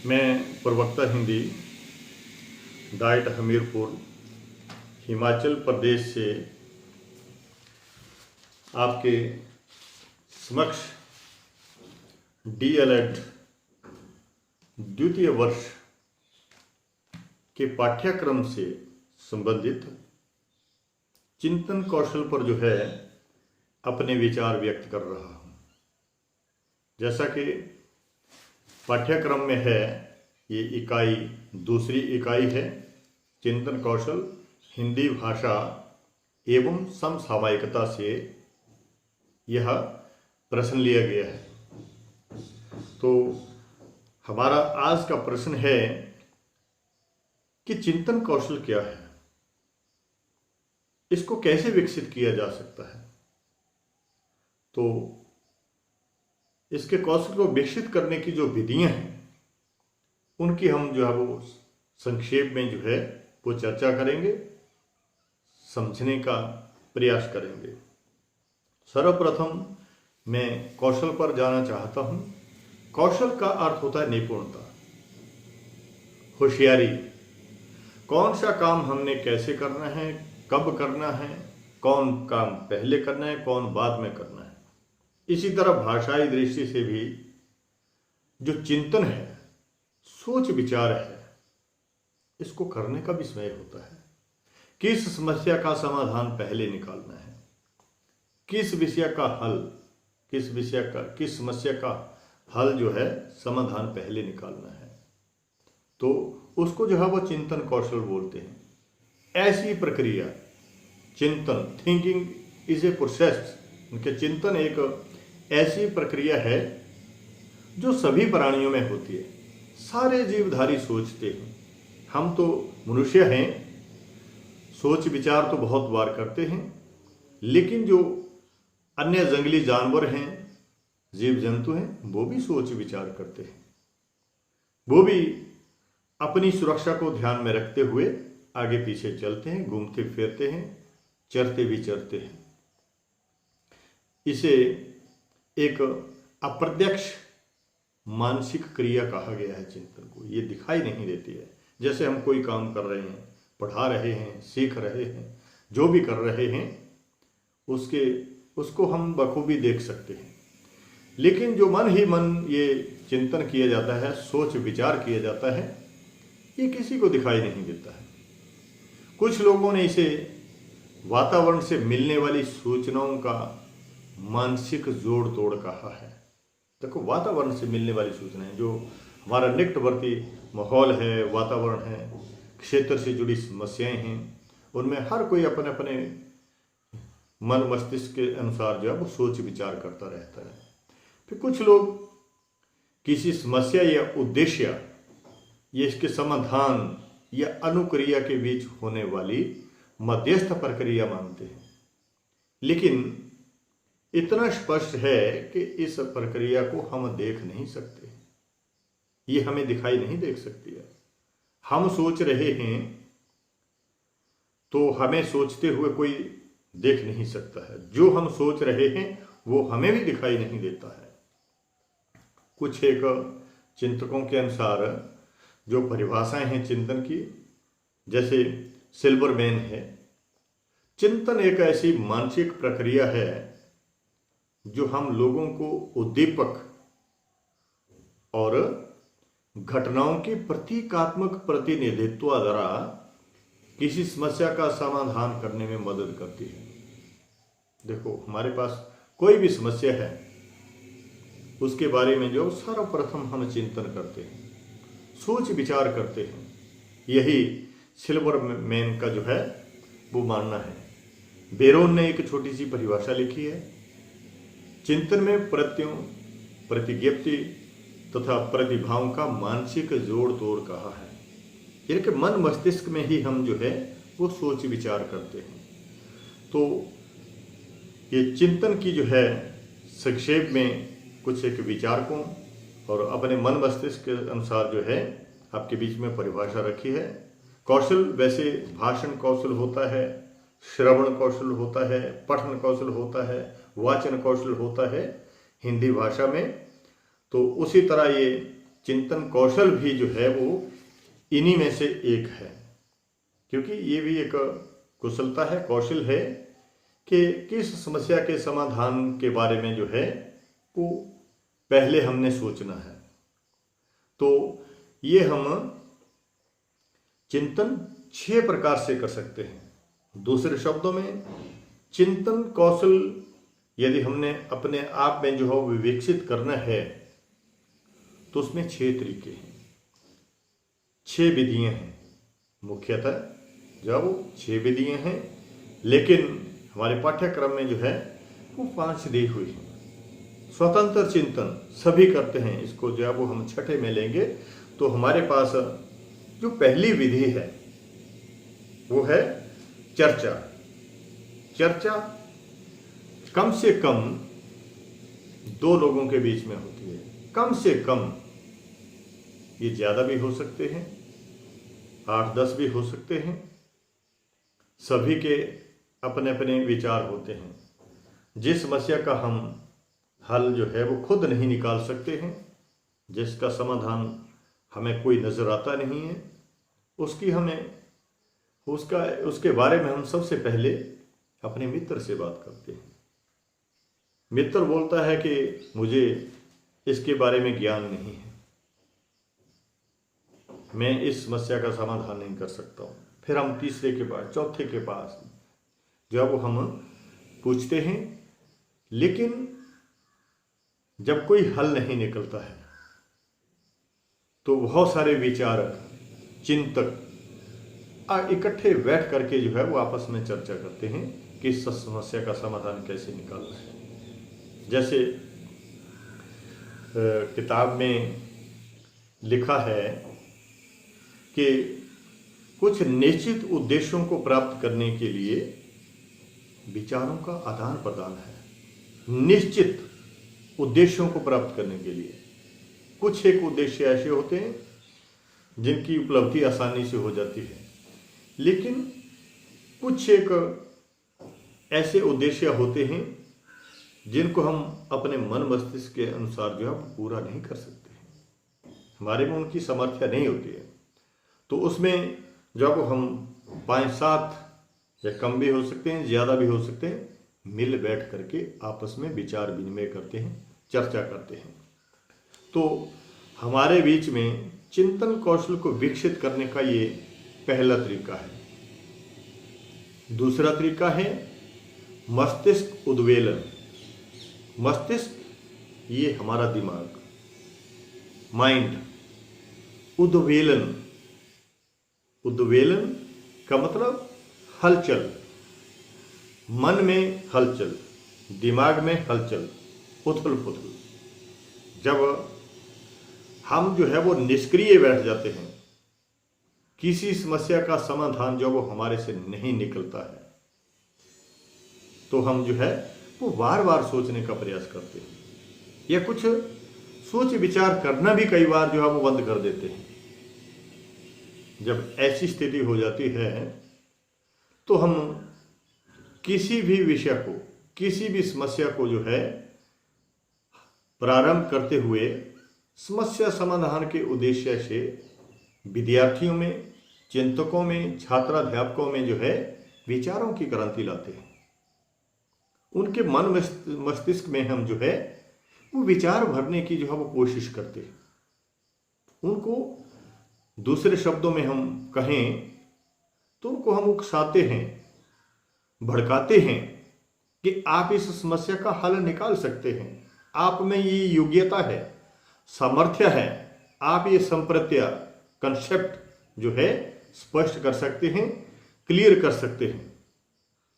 मैं प्रवक्ता हिंदी डाइट हमीरपुर हिमाचल प्रदेश से आपके समक्ष डीएलएड द्वितीय वर्ष के पाठ्यक्रम से संबंधित चिंतन कौशल पर जो है अपने विचार व्यक्त कर रहा हूँ। जैसा कि पाठ्यक्रम में है, ये दूसरी इकाई है चिंतन कौशल हिंदी भाषा एवं समसामयिकता से यह प्रश्न लिया गया है। तो हमारा आज का प्रश्न है कि चिंतन कौशल क्या है, इसको कैसे विकसित किया जा सकता है। तो इसके कौशल को विकसित करने की जो विधियां हैं उनकी हम जो है वो संक्षेप में जो है वो चर्चा करेंगे, समझने का प्रयास करेंगे। सर्वप्रथम मैं कौशल पर जाना चाहता हूं। कौशल का अर्थ होता है निपुणता, होशियारी। कौन सा काम हमने कैसे करना है, कब करना है, कौन काम पहले करना है, कौन बाद में करना है। इसी तरह भाषाई दृष्टि से भी जो चिंतन है, सोच विचार है, इसको करने का भी समय होता है। किस समस्या का समाधान पहले निकालना है, किस समस्या का हल जो है समाधान पहले निकालना है, तो उसको जो है वो चिंतन कौशल बोलते हैं। ऐसी प्रक्रिया चिंतन, थिंकिंग इज ए प्रोसेस, उनके चिंतन एक ऐसी प्रक्रिया है जो सभी प्राणियों में होती है। सारे जीवधारी सोचते हैं। हम तो मनुष्य हैं, सोच विचार तो बहुत बार करते हैं, लेकिन जो अन्य जंगली जानवर हैं, जीव जंतु हैं, वो भी सोच विचार करते हैं। वो भी अपनी सुरक्षा को ध्यान में रखते हुए आगे पीछे चलते हैं, घूमते फिरते हैं, चरते विचरते हैं। इसे एक अप्रत्यक्ष मानसिक क्रिया कहा गया है। चिंतन को ये दिखाई नहीं देती है। जैसे हम कोई काम कर रहे हैं, पढ़ा रहे हैं, सीख रहे हैं, जो भी कर रहे हैं उसको हम बखूबी देख सकते हैं। लेकिन जो मन ही मन ये चिंतन किया जाता है, सोच विचार किया जाता है, ये किसी को दिखाई नहीं देता है। कुछ लोगों ने इसे वातावरण से मिलने वाली सूचनाओं का मानसिक जोड़ तोड़ कहा है। देखो, वातावरण से मिलने वाली सूचनाएं, जो हमारा निकटवर्ती माहौल है, वातावरण है, क्षेत्र से जुड़ी समस्याएं हैं, उनमें हर कोई अपने अपने मन मस्तिष्क के अनुसार जो है वो सोच विचार करता रहता है। फिर कुछ लोग किसी समस्या या उद्देश्य या इसके समाधान या अनुक्रिया के बीच होने वाली मध्यस्थ प्रक्रिया मानते हैं। लेकिन इतना स्पष्ट है कि इस प्रक्रिया को हम देख नहीं सकते, ये हमें दिखाई नहीं देख सकती है। हम सोच रहे हैं तो हमें सोचते हुए कोई देख नहीं सकता है। जो हम सोच रहे हैं वो हमें भी दिखाई नहीं देता है। कुछ एक चिंतकों के अनुसार जो परिभाषाएं हैं चिंतन की, जैसे सिल्वरमैन है, चिंतन एक ऐसी मानसिक प्रक्रिया है जो हम लोगों को उद्दीपक और घटनाओं के प्रतीकात्मक प्रतिनिधित्व द्वारा किसी समस्या का समाधान करने में मदद करती है। देखो, हमारे पास कोई भी समस्या है, उसके बारे में जो सर्वप्रथम हम चिंतन करते हैं, सोच विचार करते हैं। यही सिल्वरमैन का जो है वो मानना है। बेरोन ने एक छोटी सी परिभाषा लिखी है। चिंतन में प्रत्ययों, प्रतिज्ञप्ति तथा प्रतिभाओं का मानसिक जोड़ तोड़ कहा है। यानी कि मन मस्तिष्क में ही हम जो है वो सोच विचार करते हैं। तो ये चिंतन की जो है संक्षेप में कुछ एक विचारकों और अपने मन मस्तिष्क के अनुसार जो है आपके बीच में परिभाषा रखी है। कौशल वैसे भाषण कौशल होता है, श्रवण कौशल होता है, पठन कौशल होता है, वाचन कौशल होता है हिंदी भाषा में। तो उसी तरह ये चिंतन कौशल भी जो है वो इन्हीं में से एक है, क्योंकि ये भी एक कुशलता है, कौशल है कि किस समस्या के समाधान के बारे में जो है वो पहले हमने सोचना है। तो ये हम चिंतन 6 प्रकार से कर सकते हैं। दूसरे शब्दों में चिंतन कौशल यदि हमने अपने आप में जो है वो विकसित करना है तो उसमें 6 तरीके हैं, 6 विधियां हैं। मुख्यतः जो वो 6 विधियां हैं, लेकिन हमारे पाठ्यक्रम में जो है वो 5 दी हुई हैं। स्वतंत्र चिंतन सभी करते हैं, इसको जो है वो हम छठे में लेंगे तो हमारे पास जो पहली विधि है वो है चर्चा। चर्चा कम से कम 2 लोगों के बीच में होती है, कम से कम। ये ज्यादा भी हो सकते हैं, 8-10 भी हो सकते हैं। सभी के अपने अपने विचार होते हैं। जिस समस्या का हम हल जो है वो खुद नहीं निकाल सकते हैं, जिसका समाधान हमें कोई नजर आता नहीं है, उसके बारे में हम सबसे पहले अपने मित्र से बात करते हैं। मित्र बोलता है कि मुझे इसके बारे में ज्ञान नहीं है, मैं इस समस्या का समाधान नहीं कर सकता हूँ। फिर हम तीसरे के पास, चौथे के पास जब हम पूछते हैं, लेकिन जब कोई हल नहीं निकलता है तो बहुत सारे विचारक, चिंतक इकट्ठे बैठ करके जो है वो आपस में चर्चा करते हैं कि इस समस्या का समाधान कैसे निकालना है। जैसे किताब में लिखा है कि कुछ निश्चित उद्देश्यों को प्राप्त करने के लिए विचारों का आदान प्रदान है। निश्चित उद्देश्यों को प्राप्त करने के लिए कुछ एक उद्देश्य ऐसे होते हैं जिनकी उपलब्धि आसानी से हो जाती है, लेकिन कुछ एक ऐसे उद्देश्य होते हैं जिनको हम अपने मन मस्तिष्क के अनुसार जो है पूरा नहीं कर सकते हैं, हमारे में उनकी सामर्थ्य नहीं होती है। तो उसमें जब हम 5-7 या कम भी हो सकते हैं, ज़्यादा भी हो सकते हैं, मिल बैठ करके आपस में विचार विनिमय करते हैं, चर्चा करते हैं। तो हमारे बीच में चिंतन कौशल को विकसित करने का ये पहला तरीका है। दूसरा तरीका है मस्तिष्क उद्वेलन। मस्तिष्क ये हमारा दिमाग, माइंड। उद्वेलन, उद्वेलन का मतलब हलचल, मन में हलचल, दिमाग में हलचल, उथल पुथल। जब हम जो है वो निष्क्रिय बैठ जाते हैं, किसी समस्या का समाधान जो वो हमारे से नहीं निकलता है, तो हम जो है वो बार बार सोचने का प्रयास करते हैं, या कुछ सोच विचार करना भी कई बार जो है वो बंद कर देते हैं। जब ऐसी स्थिति हो जाती है तो हम किसी भी विषय को, किसी भी समस्या को जो है प्रारंभ करते हुए समस्या समाधान के उद्देश्य से विद्यार्थियों में, चिंतकों में, छात्राध्यापकों में जो है विचारों की क्रांति लाते हैं। उनके मन मस्तिष्क में हम जो है वो विचार भरने की जो है वो कोशिश करते हैं। उनको दूसरे शब्दों में हम कहें तो उनको हम उकसाते हैं, भड़काते हैं कि आप इस समस्या का हल निकाल सकते हैं, आप में ये योग्यता है, सामर्थ्य है, आप ये संप्रत्या कंसेप्ट जो है स्पष्ट कर सकते हैं, क्लियर कर सकते हैं।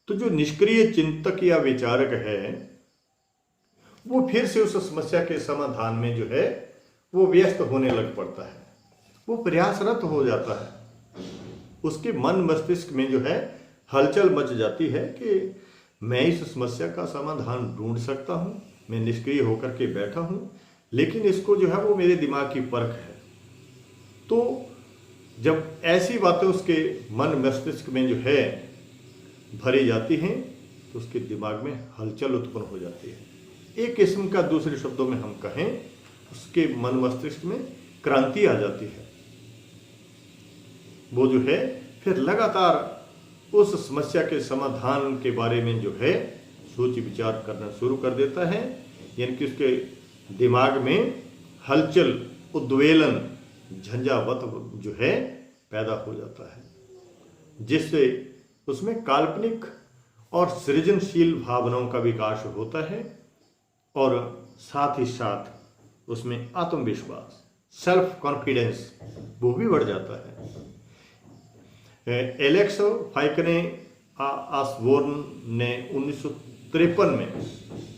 तो जो निष्क्रिय चिंतक या विचारक है वो फिर से उस समस्या के समाधान में जो है वो व्यस्त होने लग पड़ता है, वो प्रयासरत हो जाता है। उसके मन मस्तिष्क में जो है हलचल मच जाती है कि मैं इस समस्या का समाधान ढूंढ सकता हूँ, मैं निष्क्रिय होकर के बैठा हूँ, लेकिन इसको जो है वो मेरे दिमाग की परख है। तो जब ऐसी बातें उसके मन मस्तिष्क में जो है भरी जाती हैं तो उसके दिमाग में हलचल उत्पन्न हो जाती है। एक किस्म का, दूसरे शब्दों में हम कहें, उसके मन मस्तिष्क में क्रांति आ जाती है। वो जो है फिर लगातार उस समस्या के समाधान के बारे में जो है सोच विचार करना शुरू कर देता है, यानी कि उसके दिमाग में हलचल, उद्वेलन, झंझावत जो है पैदा हो जाता है, जिससे उसमें काल्पनिक और सृजनशील भावनाओं का विकास होता है और साथ ही साथ उसमें आत्मविश्वास, सेल्फ कॉन्फिडेंस वो भी बढ़ जाता है। एलेक्स फाइकने ऑसबोर्न ने 1953 में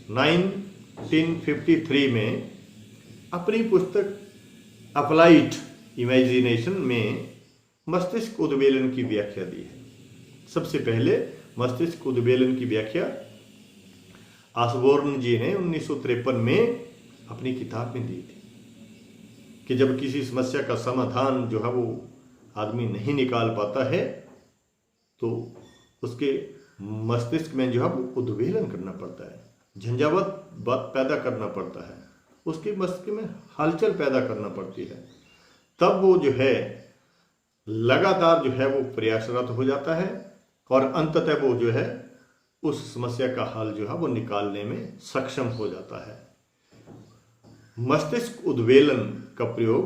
1953 में अपनी पुस्तक अप्लाइड इमेजिनेशन में मस्तिष्क उद्वेलन की व्याख्या दी है। सबसे पहले मस्तिष्क उद्वेलन की व्याख्या ऑसबोर्न जी ने 1953 में अपनी किताब में दी थी कि जब किसी समस्या का समाधान जो है वो आदमी नहीं निकाल पाता है तो उसके मस्तिष्क में जो है वो उद्वेलन करना पड़ता है, झंझावत बात पैदा करना पड़ता है, उसके मस्तिष्क में हलचल पैदा करना पड़ती है। तब वो जो है लगातार जो है वो प्रयासरत हो जाता है और अंततः वो जो है उस समस्या का हल जो है वो निकालने में सक्षम हो जाता है। मस्तिष्क उद्वेलन का प्रयोग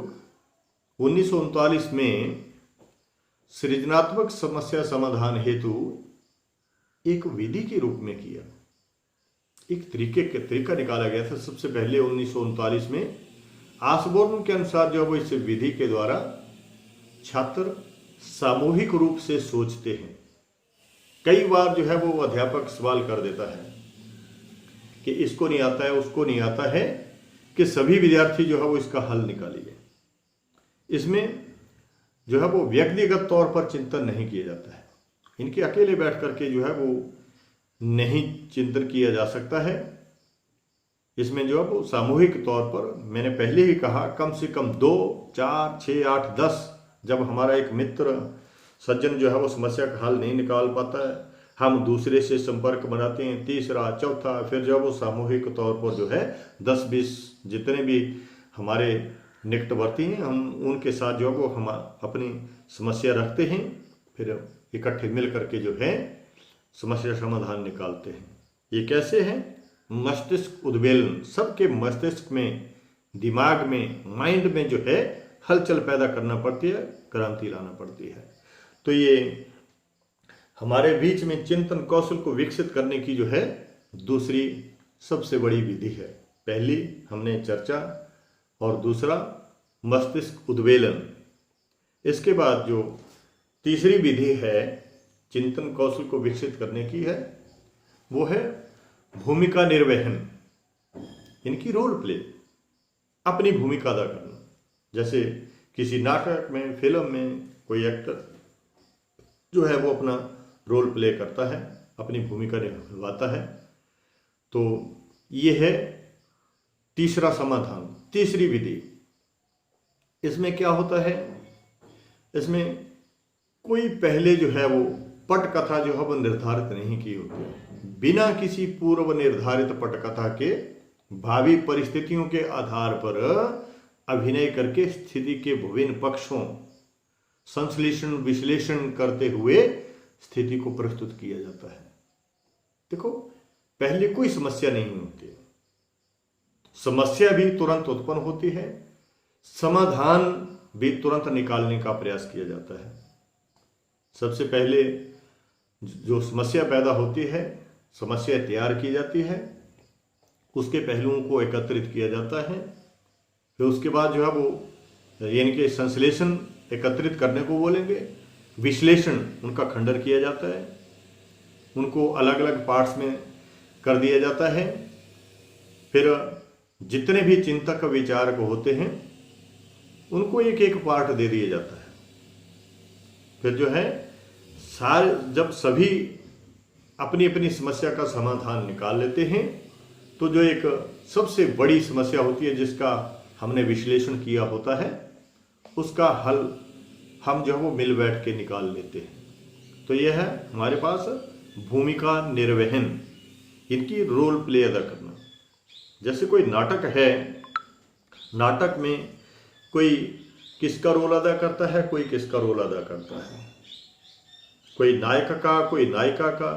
1939 में सृजनात्मक समस्या समाधान हेतु एक विधि के रूप में किया, एक तरीका निकाला गया था। सबसे पहले 1939 में ऑसबोर्न के अनुसार जो वो इस विधि के द्वारा छात्र सामूहिक रूप से सोचते हैं। कई बार जो है वो अध्यापक सवाल कर देता है कि इसको नहीं आता है, उसको नहीं आता है, कि सभी विद्यार्थी जो है वो इसका हल निकालिए। इसमें जो है वो व्यक्तिगत तौर पर चिंतन नहीं किया जाता है, इनके अकेले बैठ करके जो है वो नहीं चिंतन किया जा सकता है। इसमें जो है वो सामूहिक तौर पर, मैंने पहले ही कहा, कम से कम 2, 4, 6, 8, 10 जब हमारा एक मित्र सज्जन जो है वो समस्या का हल नहीं निकाल पाता है, हम दूसरे से संपर्क बनाते हैं, तीसरा, चौथा, फिर जो है वो सामूहिक तौर पर जो है 10-20 जितने भी हमारे निकटवर्ती हैं हम उनके साथ जो है वो हम अपनी समस्या रखते हैं, फिर इकट्ठे मिल करके जो है समस्या समाधान निकालते हैं। ये कैसे है? मस्तिष्क उद्वेलन, सबके मस्तिष्क में, दिमाग में, माइंड में जो है हलचल पैदा करना पड़ती है, क्रांति लाना पड़ती है। तो ये हमारे बीच में चिंतन कौशल को विकसित करने की जो है दूसरी सबसे बड़ी विधि है। पहली हमने चर्चा और दूसरा मस्तिष्क उद्वेलन। इसके बाद जो तीसरी विधि है चिंतन कौशल को विकसित करने की है वो है भूमिका निर्वहन, इनकी रोल प्ले, अपनी भूमिका अदा करना। जैसे किसी नाटक में, फिल्म में कोई एक्टर जो है वो अपना रोल प्ले करता है, अपनी भूमिका निभाता है। तो ये है तीसरा समाधान, तीसरी विधि। इसमें क्या होता है, इसमें कोई पहले जो है वो पटकथा जो है वो निर्धारित नहीं की होती है। बिना किसी पूर्व निर्धारित पटकथा के भावी परिस्थितियों के आधार पर अभिनय करके स्थिति के विभिन्न पक्षों संश्लेषण विश्लेषण करते हुए स्थिति को प्रस्तुत किया जाता है। देखो, पहले कोई समस्या नहीं होती, समस्या भी तुरंत उत्पन्न होती है, समाधान भी तुरंत निकालने का प्रयास किया जाता है। सबसे पहले जो समस्या पैदा होती है, समस्या तैयार की जाती है, उसके पहलुओं को एकत्रित किया जाता है, फिर उसके बाद जो है वो यानी कि संश्लेषण एकत्रित करने को बोलेंगे, विश्लेषण उनका खंडन किया जाता है, उनको अलग अलग पार्ट्स में कर दिया जाता है। फिर जितने भी चिंतक विचारक होते हैं उनको एक एक पार्ट दे दिया जाता है। फिर जो है जब सभी अपनी अपनी समस्या का समाधान निकाल लेते हैं तो जो एक सबसे बड़ी समस्या होती है जिसका हमने विश्लेषण किया होता है उसका हल हम जो है वो मिल बैठ के निकाल लेते हैं। तो यह है हमारे पास भूमिका निर्वहन, इनकी रोल प्ले अदा करना। जैसे कोई नाटक है, नाटक में कोई किसका रोल अदा करता है, कोई किसका रोल अदा करता है, कोई नायक का, कोई नायिका का,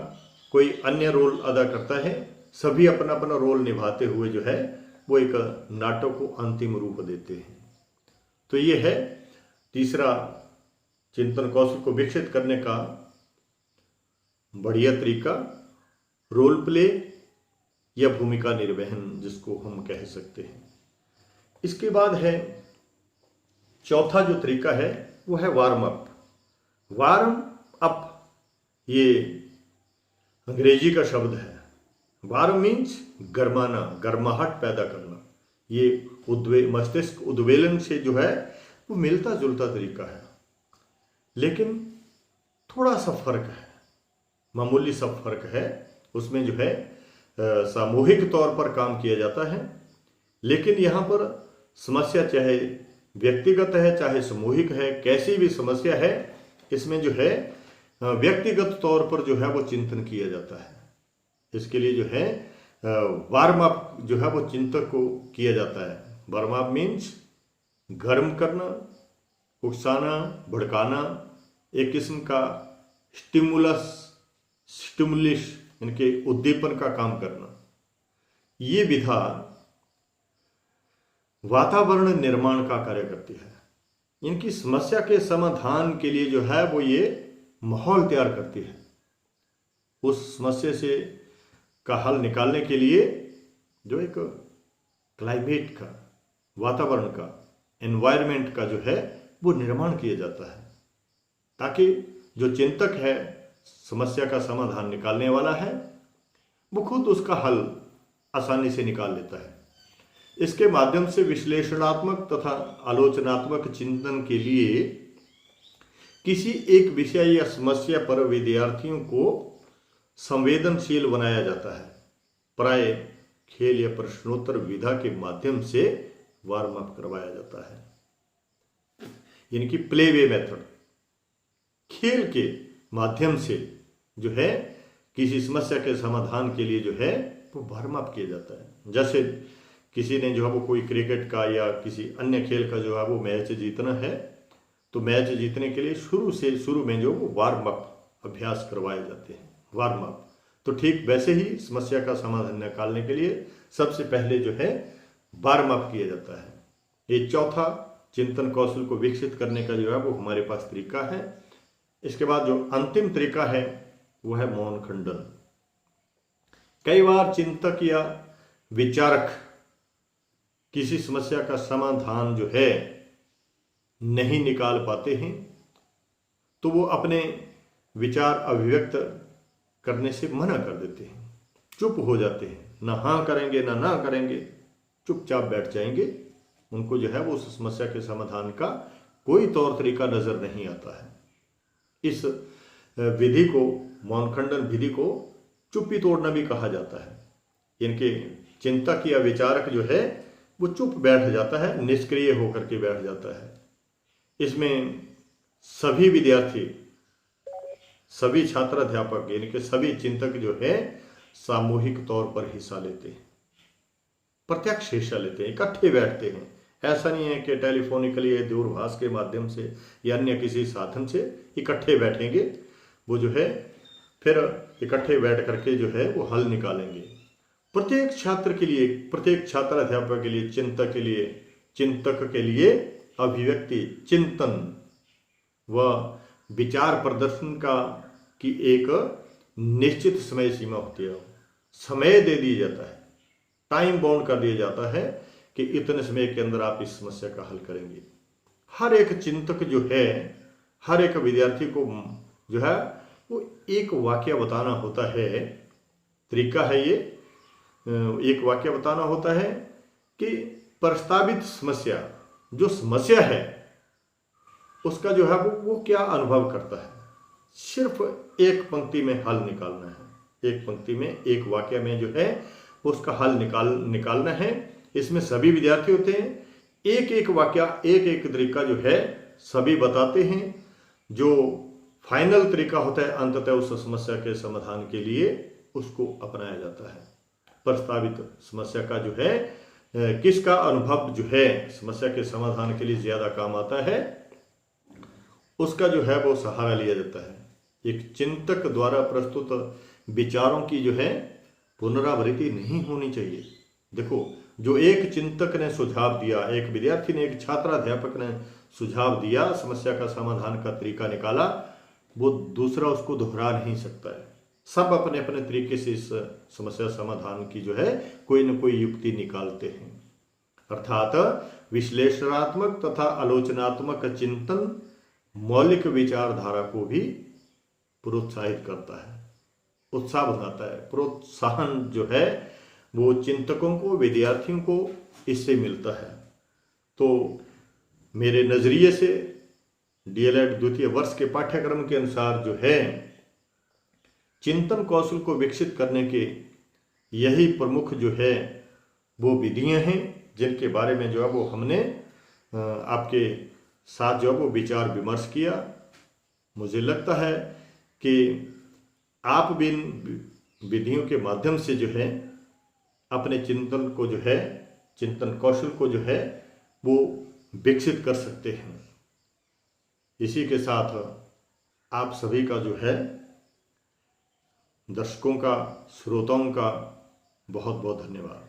कोई अन्य रोल अदा करता है। सभी अपना अपना रोल निभाते हुए जो है वो एक नाटक को अंतिम रूप देते हैं। तो ये है तीसरा चिंतन कौशल को विकसित करने का बढ़िया तरीका, रोल प्ले या भूमिका निर्वहन जिसको हम कह सकते हैं। इसके बाद है चौथा जो तरीका है वो है वार्म अप। वार्म अप ये अंग्रेजी का शब्द है। वार्म मीन्स गरमाना, गर्माहट पैदा करना। ये मस्तिष्क उद्वेलन से जो है वो मिलता जुलता तरीका है, लेकिन थोड़ा सा फर्क है, मामूली सा फर्क है। उसमें जो है सामूहिक तौर पर काम किया जाता है, लेकिन यहाँ पर समस्या चाहे व्यक्तिगत है चाहे सामूहिक है, कैसी भी समस्या है, इसमें जो है व्यक्तिगत तौर पर जो है वो चिंतन किया जाता है। इसके लिए जो है वार्म अप जो है वो चिंतक को किया जाता है। वार्म अप मीन्स गर्म करना, उकसाना, भड़काना, एक किस्म का स्टिमुलिश इनके उद्दीपन का काम करना। ये विधा वातावरण निर्माण का कार्य करती है। इनकी समस्या के समाधान के लिए जो है वो ये माहौल तैयार करती है। उस समस्या से का हल निकालने के लिए जो एक क्लाइमेट का, वातावरण का, एनवायरनमेंट का जो है वो निर्माण किया जाता है, ताकि जो चिंतक है, समस्या का समाधान निकालने वाला है, वो खुद उसका हल आसानी से निकाल लेता है। इसके माध्यम से विश्लेषणात्मक तथा आलोचनात्मक चिंतन के लिए किसी एक विषय या समस्या पर विद्यार्थियों को संवेदनशील बनाया जाता है। प्राय खेल या प्रश्नोत्तर विधा के माध्यम से वार्म अप करवाया जाता है। इनकी प्ले वे मेथड, खेल के माध्यम से जो है किसी समस्या के समाधान के लिए जो है वो वार्म अप किया जाता है। जैसे किसी ने जो है वो कोई क्रिकेट का या किसी अन्य खेल का जो है वो मैच जीतना है, तो मैच जीतने के लिए शुरू में जो वो वार्म अप अभ्यास करवाए जाते हैं, वार्म अप। तो ठीक वैसे ही समस्या का समाधान निकालने के लिए सबसे पहले जो है वार्म अप किया जाता है। ये चौथा चिंतन कौशल को विकसित करने का जो है वो हमारे पास तरीका है। इसके बाद जो अंतिम तरीका है वो है मौन खंडन। कई बार चिंतक या विचारक किसी समस्या का समाधान जो है नहीं निकाल पाते हैं, तो वो अपने विचार अभिव्यक्त करने से मना कर देते हैं, चुप हो जाते हैं, ना हाँ करेंगे ना करेंगे, चुपचाप बैठ जाएंगे। उनको जो है वो उस समस्या के समाधान का कोई तौर तरीका नजर नहीं आता है। इस विधि को, मौन खंडन विधि को चुप्पी तोड़ना भी कहा जाता है। इनके चिंतक या विचारक जो है वो चुप बैठ जाता है, निष्क्रिय होकर के बैठ जाता है। इसमें सभी विद्यार्थी, सभी छात्र अध्यापक, इनके सभी चिंतक जो है सामूहिक तौर पर हिस्सा लेते हैं, प्रत्यक्ष हिस्सा लेते हैं, इकट्ठे बैठते हैं। ऐसा नहीं है कि टेलीफोनिकली या दूरभाष के माध्यम से या अन्य किसी साधन से इकट्ठे बैठेंगे। वो जो है फिर इकट्ठे बैठ करके जो है वो हल निकालेंगे। प्रत्येक छात्र के लिए, प्रत्येक छात्र अध्यापक के लिए, चिंतक के लिए अभिव्यक्ति, चिंतन व विचार प्रदर्शन की एक निश्चित समय सीमा होती है। समय दे दिया जाता है, टाइम बाउंड कर दिया जाता है कि इतने समय के अंदर आप इस समस्या का हल करेंगे। हर एक चिंतक जो है, हर एक विद्यार्थी को जो है वो एक वाक्य बताना होता है। तरीका है ये, एक वाक्य बताना होता है कि प्रस्तावित समस्या, जो समस्या है उसका जो है वो क्या अनुभव करता है। सिर्फ एक पंक्ति में हल निकालना है, एक पंक्ति में, एक वाक्य में जो है उसका हल निकालना है। इसमें सभी विद्यार्थी होते हैं, एक एक वाक्य, एक एक तरीका जो है सभी बताते हैं। जो फाइनल तरीका होता है अंततः उस समस्या के समाधान के लिए उसको अपनाया जाता है। प्रस्तावित समस्या का जो है किसका अनुभव जो है समस्या के समाधान के लिए ज़्यादा काम आता है, उसका जो है वो सहारा लिया जाता है। एक चिंतक द्वारा प्रस्तुत विचारों की जो है पुनरावृत्ति नहीं होनी चाहिए। देखो, जो एक चिंतक ने सुझाव दिया, एक विद्यार्थी ने, एक छात्राध्यापक ने सुझाव दिया, समस्या का समाधान का तरीका निकाला, वो दूसरा उसको दोहरा नहीं सकता है। सब अपने अपने तरीके से इस समस्या समाधान की जो है कोई न कोई युक्ति निकालते हैं। अर्थात विश्लेषणात्मक तथा आलोचनात्मक चिंतन मौलिक विचारधारा को भी प्रोत्साहित करता है, उत्साह बनाता है। प्रोत्साहन जो है वो चिंतकों को, विद्यार्थियों को इससे मिलता है। तो मेरे नज़रिए से डीएलएड द्वितीय वर्ष के पाठ्यक्रम के अनुसार जो है चिंतन कौशल को विकसित करने के यही प्रमुख जो है वो विधियां हैं, जिनके बारे में जो है वो हमने आपके साथ जो है वो विचार विमर्श किया। मुझे लगता है कि आप भी इन विधियों के माध्यम से जो है अपने चिंतन को जो है, चिंतन कौशल को जो है वो विकसित कर सकते हैं। इसी के साथ आप सभी का जो है, दर्शकों का, श्रोताओं का बहुत बहुत धन्यवाद।